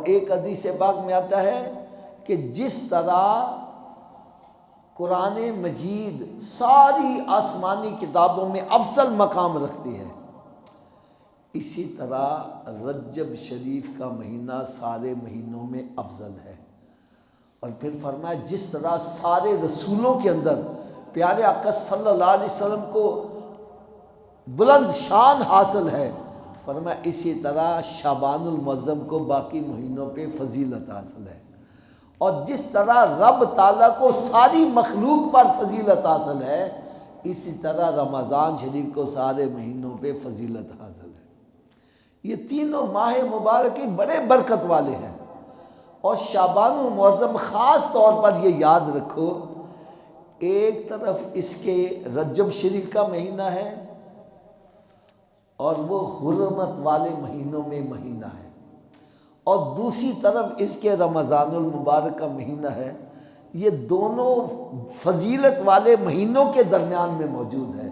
ایک حدیث پاک میں آتا ہے کہ جس طرح قرآن مجید ساری آسمانی کتابوں میں افضل مقام رکھتی ہے، اسی طرح رجب شریف کا مہینہ سارے مہینوں میں افضل ہے۔ اور پھر فرمایا جس طرح سارے رسولوں کے اندر پیارے آقا صلی اللہ علیہ وسلم کو بلند شان حاصل ہے، فرمایا اسی طرح شعبان المعظم کو باقی مہینوں پہ فضیلت حاصل ہے، اور جس طرح رب تعالیٰ کو ساری مخلوق پر فضیلت حاصل ہے، اسی طرح رمضان شریف کو سارے مہینوں پہ فضیلت حاصل ہے۔ یہ تینوں ماہ مبارک بڑے برکت والے ہیں، اور شعبان المعظم خاص طور پر یہ یاد رکھو، ایک طرف اس کے رجب شریف کا مہینہ ہے اور وہ حرمت والے مہینوں میں مہینہ ہے، اور دوسری طرف اس کے رمضان المبارک کا مہینہ ہے۔ یہ دونوں فضیلت والے مہینوں کے درمیان میں موجود ہے،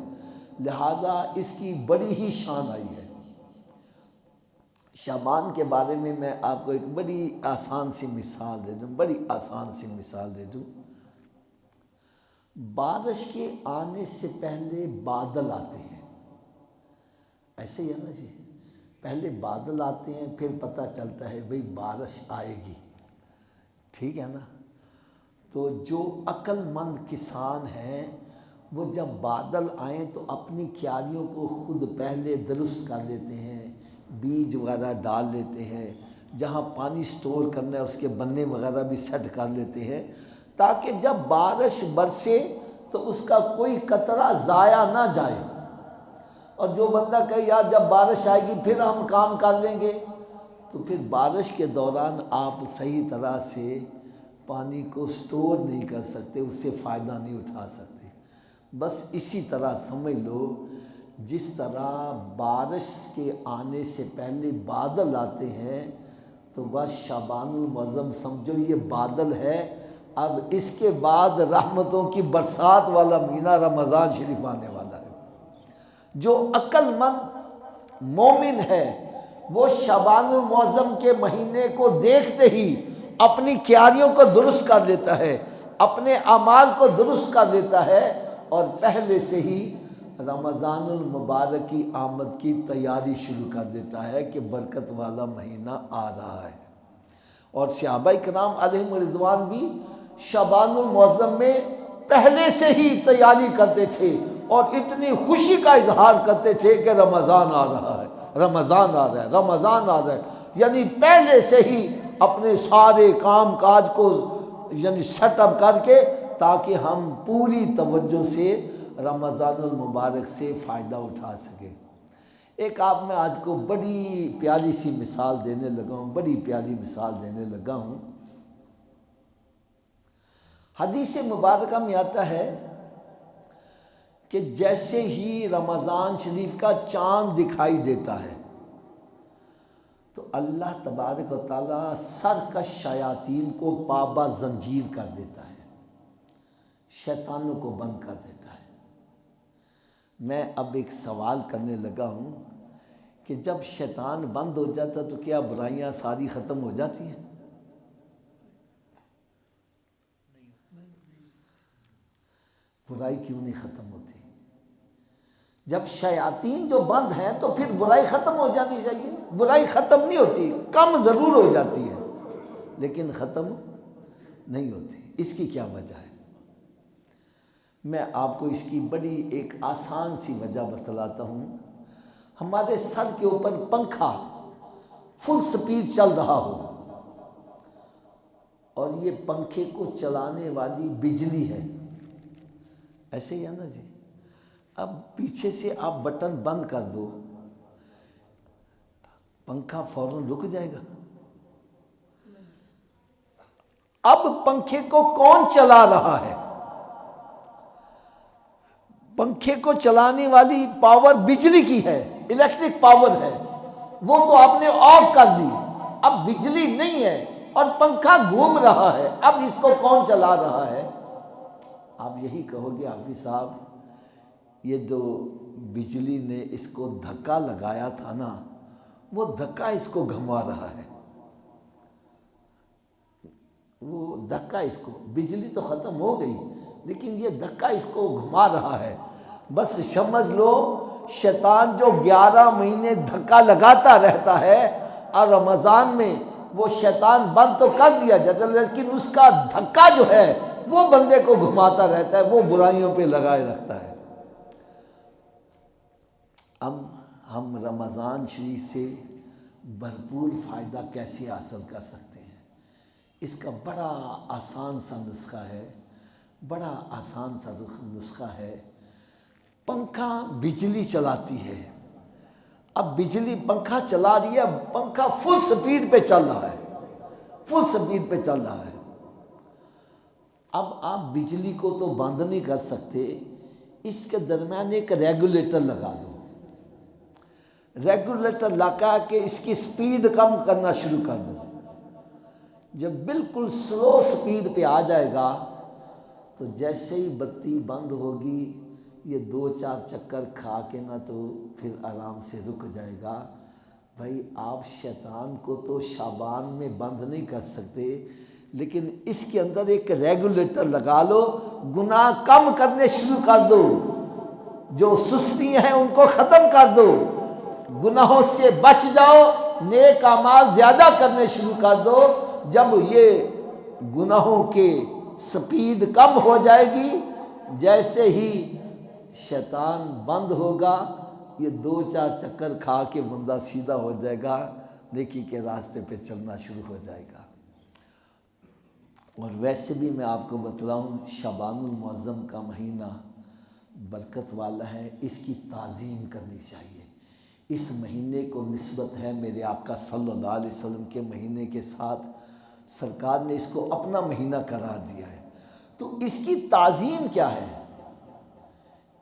لہٰذا اس کی بڑی ہی شان آئی ہے۔ شعبان کے بارے میں آپ کو ایک بڑی آسان سی مثال دے دوں، بارش کے آنے سے پہلے بادل آتے ہیں، ایسے ہی ہے نا جی، پہلے بادل آتے ہیں، پھر پتہ چلتا ہے بھئی بارش آئے گی، ٹھیک ہے نا۔ تو جو عقل مند کسان ہیں وہ جب بادل آئیں تو اپنی کیاریوں کو خود پہلے درست کر لیتے ہیں، بیج وغیرہ ڈال لیتے ہیں، جہاں پانی سٹور کرنا ہے اس کے بننے وغیرہ بھی سیٹ کر لیتے ہیں، تاکہ جب بارش برسے تو اس کا کوئی قطرہ ضائع نہ جائے۔ اور جو بندہ کہے یار جب بارش آئے گی پھر ہم کام کر لیں گے، تو پھر بارش کے دوران آپ صحیح طرح سے پانی کو سٹور نہیں کر سکتے، اس سے فائدہ نہیں اٹھا سکتے۔ بس اسی طرح سمجھ لو، جس طرح بارش کے آنے سے پہلے بادل آتے ہیں تو بس شعبان المعظم سمجھو یہ بادل ہے، اب اس کے بعد رحمتوں کی برسات والا مہینہ رمضان شریف آنے والا ہے۔ جو عقل مند مومن ہے وہ شعبان المعظم کے مہینے کو دیکھتے ہی اپنی کیاریوں کو درست کر لیتا ہے، اپنے اعمال کو درست کر لیتا ہے، اور پہلے سے ہی رمضان المبارک کی آمد کی تیاری شروع کر دیتا ہے کہ برکت والا مہینہ آ رہا ہے۔ اور صحابہ کرام علیہم رضوان بھی شعبان المعظم میں پہلے سے ہی تیاری کرتے تھے اور اتنی خوشی کا اظہار کرتے تھے کہ رمضان آ رہا ہے، رمضان آ رہا ہے، رمضان آ رہا ہے، یعنی پہلے سے ہی اپنے سارے کام کاج کو سیٹ اپ کر کے، تاکہ ہم پوری توجہ سے رمضان المبارک سے فائدہ اٹھا سکیں۔ ایک آپ میں آج کو بڑی پیاری سی مثال دینے لگا ہوں، حدیث مبارکہ میں آتا ہے کہ جیسے ہی رمضان شریف کا چاند دکھائی دیتا ہے تو اللہ تبارک و تعالیٰ سرکش شیاطین کو پابہ زنجیر کر دیتا ہے، شیطانوں کو بند کر دیتا ہے۔ میں اب ایک سوال کرنے لگا ہوں کہ جب شیطان بند ہو جاتا تو کیا برائیاں ساری ختم ہو جاتی ہیں؟ برائی کیوں نہیں ختم ہوتی؟ جب شیاطین جو بند ہیں تو پھر برائی ختم ہو جانی چاہیے۔ برائی ختم نہیں ہوتی، کم ضرور ہو جاتی ہے لیکن ختم نہیں ہوتی۔ اس کی کیا وجہ ہے؟ میں آپ کو اس کی بڑی ایک آسان سی وجہ بتلاتا ہوں۔ ہمارے سر کے اوپر پنکھا فل سپیڈ چل رہا ہو اور یہ پنکھے کو چلانے والی بجلی ہے، ایسے ہی ہے نا جی۔ اب پیچھے سے آپ بٹن بند کر دو، پنکھا فوراً رک جائے گا؟ اب پنکھے کو کون چلا رہا ہے؟ پنکھے کو چلانے والی پاور بجلی کی ہے، الیکٹرک پاور ہے، وہ تو آپ نے آف کر دی، اب بجلی نہیں ہے اور پنکھا گھوم رہا ہے، اب اس کو کون چلا رہا ہے؟ آپ یہی کہو گے حافظ صاحب یہ جو بجلی نے اس کو دھکا لگایا تھا نا، وہ دھکا اس کو گھما رہا ہے۔ وہ دھکا اس کو، بجلی تو ختم ہو گئی لیکن یہ دھکا اس کو گھما رہا ہے۔ بس سمجھ لو شیطان جو 11 مہینے دھکا لگاتا رہتا ہے، اور رمضان میں وہ شیطان بند تو کر دیا جاتا لیکن اس کا دھکا جو ہے وہ بندے کو گھماتا رہتا ہے، وہ برائیوں پہ لگائے رکھتا ہے۔ اب ہم رمضان شریف سے بھرپور فائدہ کیسے حاصل کر سکتے ہیں؟ اس کا بڑا آسان سا نسخہ ہے، بڑا آسان سا نسخہ ہے۔ پنکھا بجلی چلاتی ہے، اب بجلی پنکھا چلا رہی ہے، پنکھا فل سپیڈ پہ چل رہا ہے، فل سپیڈ پہ چل رہا ہے۔ اب آپ بجلی کو تو بند نہیں کر سکتے، اس کے درمیان ایک ریگولیٹر لگا دو۔ ریگولیٹر لگا کے اس کی سپیڈ کم کرنا شروع کر دو۔ جب بالکل سلو سپیڈ پہ آ جائے گا تو جیسے ہی بتی بند ہوگی یہ 2-4 چکر کھا کے نہ تو پھر آرام سے رک جائے گا۔ بھائی آپ شیطان کو تو شعبان میں بند نہیں کر سکتے، لیکن اس کے اندر ایک ریگولیٹر لگا لو، گناہ کم کرنے شروع کر دو، جو سستی ہیں ان کو ختم کر دو، گناہوں سے بچ جاؤ، نیک اعمال زیادہ کرنے شروع کر دو۔ جب یہ گناہوں کے سپیڈ کم ہو جائے گی، جیسے ہی شیطان بند ہوگا یہ 2-4 چکر کھا کے بندہ سیدھا ہو جائے گا، نیکی کے راستے پہ چلنا شروع ہو جائے گا۔ اور ویسے بھی میں آپ کو بتلاؤں، شعبان المعظم کا مہینہ برکت والا ہے، اس کی تعظیم کرنی چاہیے۔ اس مہینے کو نسبت ہے میرے آقا صلی اللہ علیہ وسلم کے مہینے کے ساتھ، سرکار نے اس کو اپنا مہینہ قرار دیا ہے، تو اس کی تعظیم کیا ہے،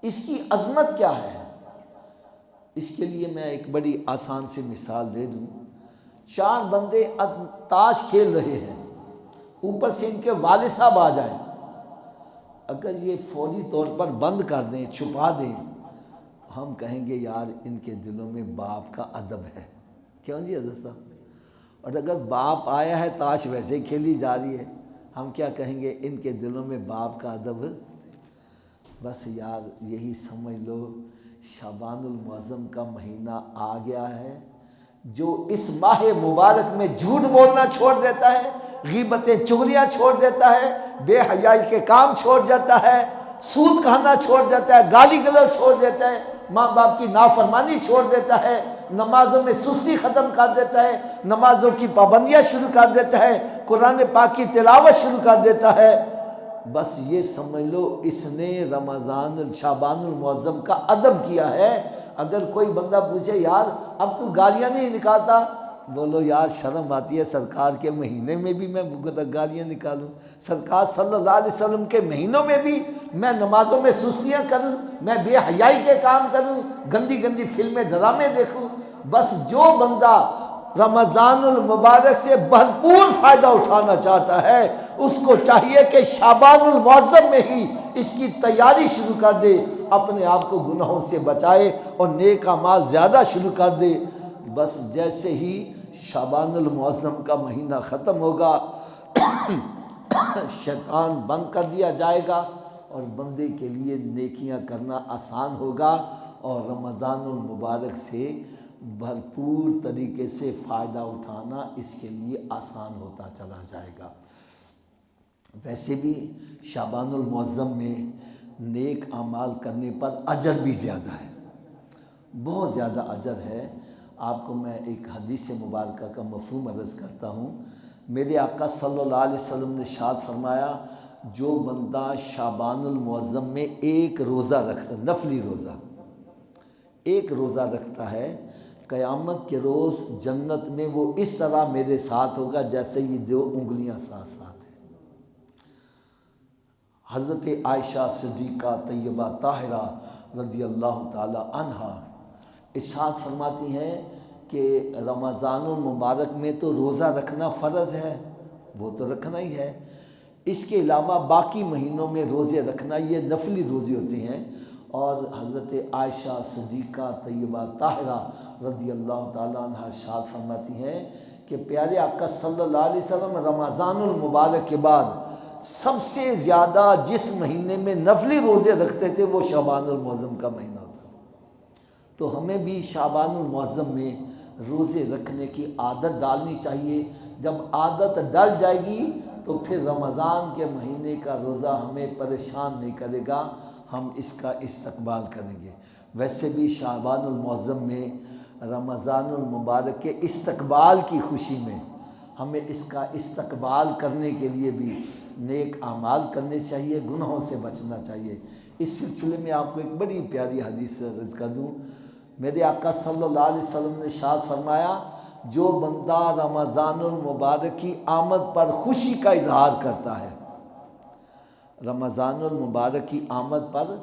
اس کی عظمت کیا ہے؟ اس کے لیے میں ایک بڑی آسان سی مثال دے دوں۔ 4 بندے تاش کھیل رہے ہیں، اوپر سے ان کے والد صاحب آ جائیں، اگر یہ فوری طور پر بند کر دیں، چھپا دیں، تو ہم کہیں گے یار ان کے دلوں میں باپ کا ادب ہے، کیوں جی حضرت صاحب؟ اور اگر باپ آیا ہے تاش ویسے کھیلی جا رہی ہے، ہم کیا کہیں گے؟ ان کے دلوں میں باپ کا ادب۔ بس یار یہی سمجھ لو شعبان المعظم کا مہینہ آ گیا ہے، جو اس ماہ مبارک میں جھوٹ بولنا چھوڑ دیتا ہے، غیبتیں چغلیاں چھوڑ دیتا ہے، بے حیائی کے کام چھوڑ دیتا ہے، سود کھانا چھوڑ دیتا ہے، گالی گلوچ چھوڑ دیتا ہے، ماں باپ کی نافرمانی چھوڑ دیتا ہے، نمازوں میں سستی ختم کر دیتا ہے، نمازوں کی پابندیاں شروع کر دیتا ہے، قرآن پاک کی تلاوت شروع کر دیتا ہے، بس یہ سمجھ لو اس نے رمضان شعبان المعظم کا ادب کیا ہے۔ اگر کوئی بندہ پوچھے یار اب تو گالیاں نہیں نکالتا، بولو یار شرم آتی ہے، سرکار کے مہینے میں بھی میں گالیاں نکالوں؟ سرکار صلی اللہ علیہ وسلم کے مہینوں میں بھی میں نمازوں میں سستیاں کروں، میں بے حیائی کے کام کروں، گندی گندی فلمیں ڈرامے دیکھوں؟ بس جو بندہ رمضان المبارک سے بھرپور فائدہ اٹھانا چاہتا ہے اس کو چاہیے کہ شعبان المعظم میں ہی اس کی تیاری شروع کر دے، اپنے آپ کو گناہوں سے بچائے اور نیک اعمال زیادہ شروع کر دے۔ بس جیسے ہی شعبان المعظم کا مہینہ ختم ہوگا شیطان بند کر دیا جائے گا اور بندے کے لیے نیکیاں کرنا آسان ہوگا، اور رمضان المبارک سے بھرپور طریقے سے فائدہ اٹھانا اس کے لیے آسان ہوتا چلا جائے گا۔ ویسے بھی شعبان المعظم میں نیک اعمال کرنے پر اجر بھی زیادہ ہے، بہت زیادہ اجر ہے۔ آپ کو میں ایک حدیث مبارکہ کا مفہوم عرض کرتا ہوں۔ میرے آقا صلی اللہ علیہ وسلم نے ارشاد فرمایا، جو بندہ شعبان المعظم میں ایک روزہ رکھتا، نفلی روزہ ایک روزہ رکھتا ہے، قیامت کے روز جنت میں وہ اس طرح میرے ساتھ ہوگا جیسے یہ 2 انگلیاں ساتھ ساتھ ہیں۔ حضرت عائشہ صدیقہ طیبہ طاہرہ رضی اللہ تعالی عنہا ارشاد فرماتی ہیں کہ رمضان المبارک میں تو روزہ رکھنا فرض ہے، وہ تو رکھنا ہی ہے، اس کے علاوہ باقی مہینوں میں روزے رکھنا یہ نفلی روزے ہوتے ہیں۔ اور حضرت عائشہ صدیقہ طیبہ طاہرہ رضی اللہ تعالیٰ عنہ ارشاد فرماتی ہیں کہ پیارے آقا صلی اللہ علیہ وسلم رمضان المبارک کے بعد سب سے زیادہ جس مہینے میں نفلی روزے رکھتے تھے وہ شعبان المعظم کا مہینہ ہوتا تھا۔ تو ہمیں بھی شعبان المعظم میں روزے رکھنے کی عادت ڈالنی چاہیے۔ جب عادت ڈل جائے گی تو پھر رمضان کے مہینے کا روزہ ہمیں پریشان نہیں کرے گا، ہم اس کا استقبال کریں گے۔ ویسے بھی شعبان المعظم میں رمضان المبارک کے استقبال کی خوشی میں ہمیں اس کا استقبال کرنے کے لیے بھی نیک اعمال کرنے چاہیے، گناہوں سے بچنا چاہیے۔ اس سلسلے میں آپ کو ایک بڑی پیاری حدیث عرض کر دوں۔ میرے آقا صلی اللہ علیہ وسلم نے ارشاد فرمایا، جو بندہ رمضان المبارک کی آمد پر خوشی کا اظہار کرتا ہے، رمضان المبارک کی آمد پر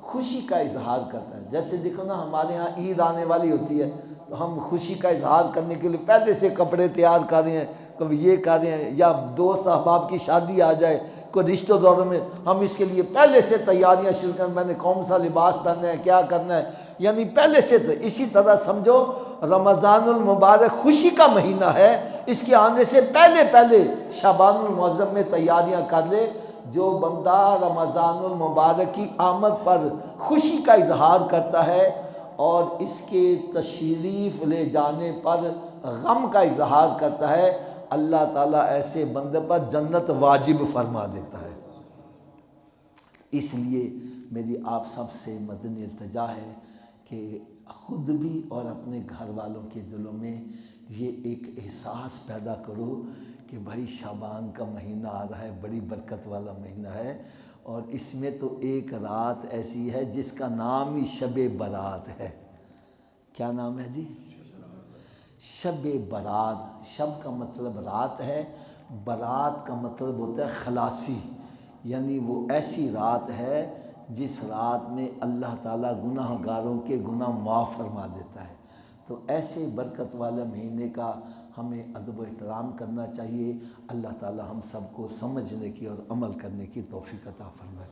خوشی کا اظہار کرتا ہے۔ جیسے دیکھو نا، ہمارے ہاں عید آنے والی ہوتی ہے تو ہم خوشی کا اظہار کرنے کے لیے پہلے سے کپڑے تیار کر رہے ہیں، کبھی یہ کر رہے ہیں، یا دوست احباب کی شادی آ جائے، کوئی رشتہ داروں میں، ہم اس کے لیے پہلے سے تیاریاں شروع کریں، میں نے کون سا لباس پہننا ہے، کیا کرنا ہے، یعنی پہلے سے۔ اسی طرح سمجھو رمضان المبارک خوشی کا مہینہ ہے، اس کے آنے سے پہلے شعبان المعظم میں تیاریاں کر لے۔ جو بندہ رمضان المبارک کی آمد پر خوشی کا اظہار کرتا ہے اور اس کے تشریف لے جانے پر غم کا اظہار کرتا ہے، اللہ تعالیٰ ایسے بندے پر جنت واجب فرما دیتا ہے۔ اس لیے میری آپ سب سے مدنی التجا ہے کہ خود بھی اور اپنے گھر والوں کے دلوں میں یہ ایک احساس پیدا کرو کہ بھائی شعبان کا مہینہ آ رہا ہے، بڑی برکت والا مہینہ ہے، اور اس میں تو ایک رات ایسی ہے جس کا نام ہی شب برات ہے۔ کیا نام ہے جی؟ شب برات۔ شب کا مطلب رات ہے، برات کا مطلب ہوتا ہے خلاصی، یعنی وہ ایسی رات ہے جس رات میں اللہ تعالیٰ گناہ گاروں کے گناہ معاف فرما دیتا ہے۔ تو ایسے برکت والے مہینے کا ہمیں ادب و احترام کرنا چاہیے۔ اللہ تعالیٰ ہم سب کو سمجھنے کی اور عمل کرنے کی توفیق عطا فرمائے۔